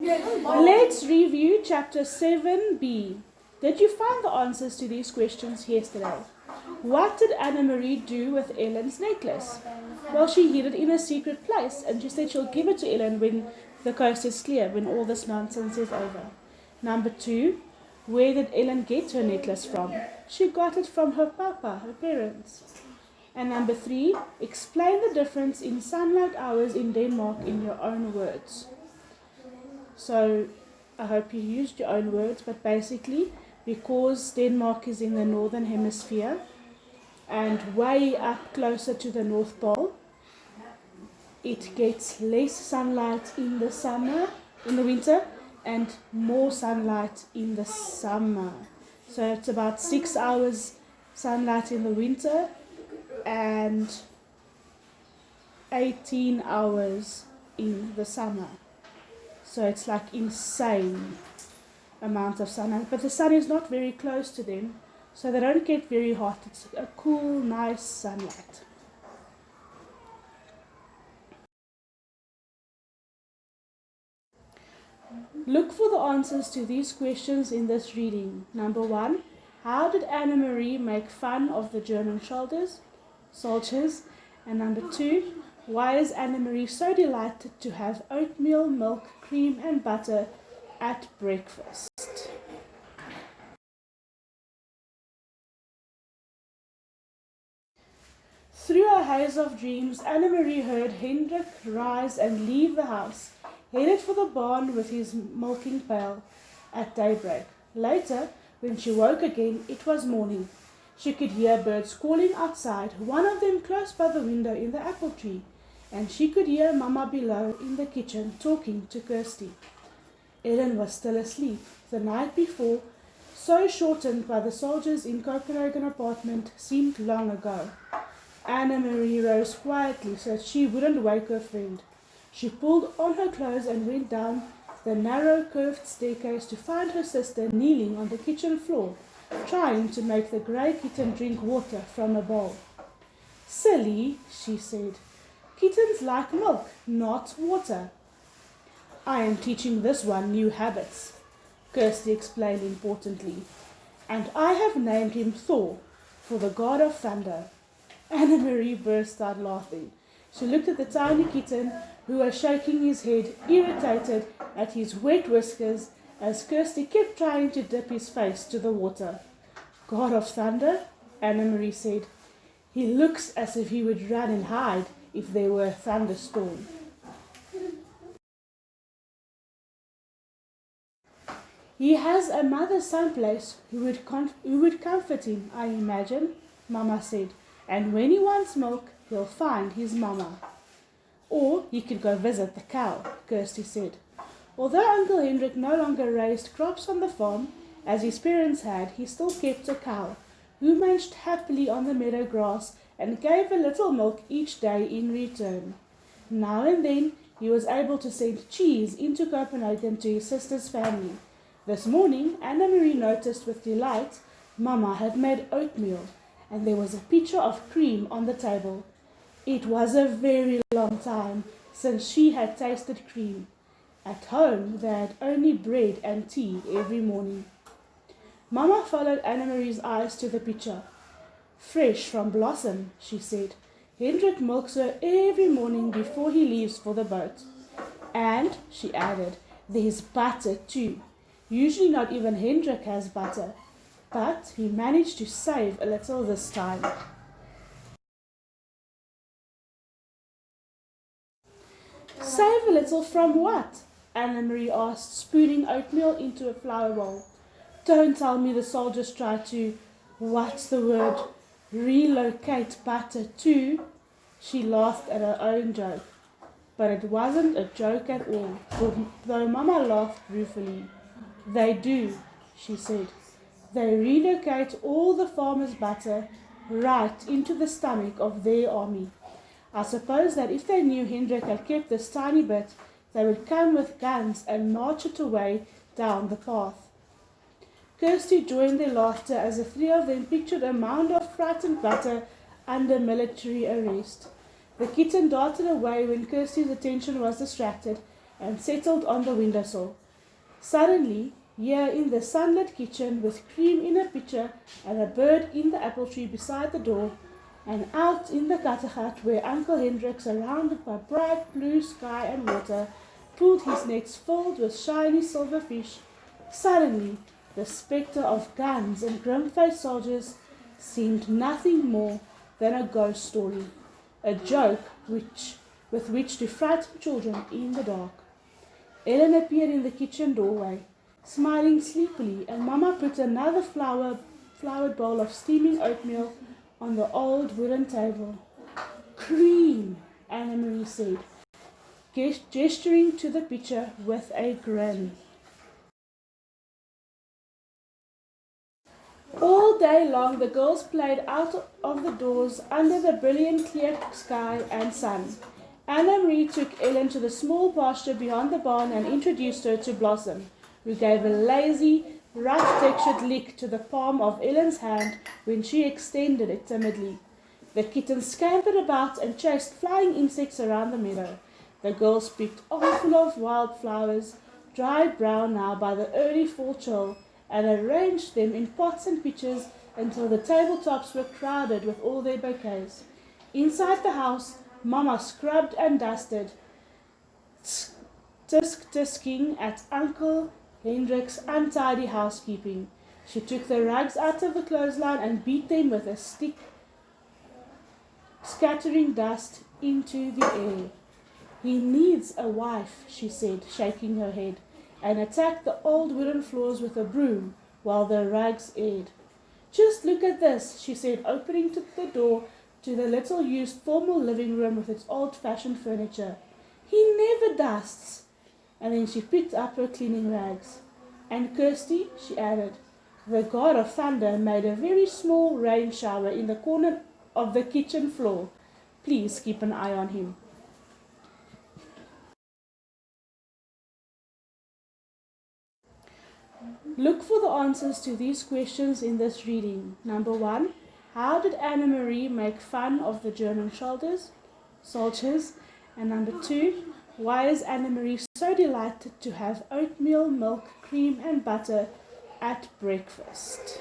Let's review chapter 7b. Did you find the answers to these questions yesterday? What did Anna Marie do with Ellen's necklace? Well, she hid it in a secret place, and she said she'll give it to Ellen when the coast is clear, when all this nonsense is over. Number 2, where did Ellen get her necklace from? She got it from her papa, her parents. And number 3, explain the difference in sunlight hours in Denmark in your own words. So, I hope you used your own words, but basically, because Denmark is in the northern hemisphere and way up closer to the North Pole, it gets less sunlight in the winter, and more sunlight in the summer. So it's about 6 hours sunlight in the winter and 18 hours in the summer. So it's like insane amount of sunlight. But the sun is not very close to them, so they don't get very hot. It's a cool, nice sunlight. Look for the answers to these questions in this reading. Number 1, how did Anna Marie make fun of the German soldiers? And number 2, why is Anna Marie so delighted to have oatmeal, milk, cream and butter at breakfast? Through a haze of dreams, Anna Marie heard Hendrik rise and leave the house, headed for the barn with his milking pail at daybreak. Later, when she woke again, it was morning. She could hear birds calling outside, one of them close by the window in the apple tree, and she could hear Mama below in the kitchen talking to Kirsty. Ellen was still asleep. The night before, so shortened by the soldiers in Copenhagen apartment, seemed long ago. Anna Marie rose quietly so that she wouldn't wake her friend. She pulled on her clothes and went down the narrow curved staircase to find her sister kneeling on the kitchen floor, trying to make the grey kitten drink water from a bowl. "Silly," she said. "Kittens like milk, not water." "I am teaching this one new habits," Kirsty explained importantly. "And I have named him Thor, for the god of thunder." Anna Marie burst out laughing. She looked at the tiny kitten, who was shaking his head, irritated at his wet whiskers, as Kirsty kept trying to dip his face to the water. "God of thunder?" Anna Marie said. "He looks as if he would run and hide if there were a thunderstorm." "He has a mother someplace who would comfort him, I imagine," Mama said. "And when he wants milk, he'll find his mama." "Or he could go visit the cow," Kirsty said. Although Uncle Hendrik no longer raised crops on the farm, as his parents had, he still kept a cow, who munched happily on the meadow grass and gave a little milk each day in return. Now and then he was able to send cheese into Copenhagen to his sister's family. This morning, Anna Marie noticed with delight Mama had made oatmeal, and there was a pitcher of cream on the table. It was a very long time since she had tasted cream. At home, they had only bread and tea every morning. Mama followed Anna Marie's eyes to the pitcher. "Fresh from Blossom," she said. "Hendrik milks her every morning before he leaves for the boat. And," she added, "there's butter too. Usually not even Hendrik has butter, but he managed to save a little this time." "Save a little from what?" Anna Marie asked, spooning oatmeal into a flour bowl. "Don't tell me the soldiers tried to, what's the word, relocate butter too." She laughed at her own joke. But it wasn't a joke at all, though Mama laughed ruefully. "They do," she said. "They relocate all the farmers' butter right into the stomach of their army. I suppose that if they knew Hendrik had kept this tiny bit, they would come with guns and march it away down the path." Kirsty joined their laughter as the three of them pictured a mound of frightened butter under military arrest. The kitten darted away when Kirsty's attention was distracted, and settled on the windowsill. Suddenly, here in the sunlit kitchen, with cream in a pitcher and a bird in the apple tree beside the door, and out in the kattegat where Uncle Hendrik, surrounded by bright blue sky and water, pulled his nets filled with shiny silver fish, suddenly the spectre of guns and grim-faced soldiers seemed nothing more than a ghost story, a joke with which to frighten children in the dark. Ellen appeared in the kitchen doorway, smiling sleepily, and Mama put another flowered bowl of steaming oatmeal on the old wooden table. Cream, Anna Marie said, gesturing to the pitcher with a grin. All day long the girls played out of the doors under the brilliant clear sky and sun. Anna Marie took Ellen to the small pasture beyond the barn and introduced her to Blossom, who gave a lazy, rough-textured lick to the palm of Ellen's hand when she extended it timidly. The kittens scampered about and chased flying insects around the meadow. The girls picked armfuls of wildflowers, dried brown now by the early fall chill, and arranged them in pots and pitchers until the tabletops were crowded with all their bouquets. Inside the house, Mama scrubbed and dusted, tisking at Uncle Hendrik's untidy housekeeping. She took the rugs out of the clothesline and beat them with a stick, scattering dust into the air. He needs a wife, she said, shaking her head, and attacked the old wooden floors with a broom while the rugs aired. Just look at this, she said, opening the door to the little used formal living room with its old-fashioned furniture. He never dusts. And then she picked up her cleaning rags. And Kirsty, she added, the god of thunder made a very small rain shower in the corner of the kitchen floor. Please keep an eye on him. Look for the answers to these questions in this reading. Number 1, how did Anna Marie make fun of the German soldiers? And number 2, why is Anna Marie so delighted to have oatmeal, milk, cream and butter at breakfast?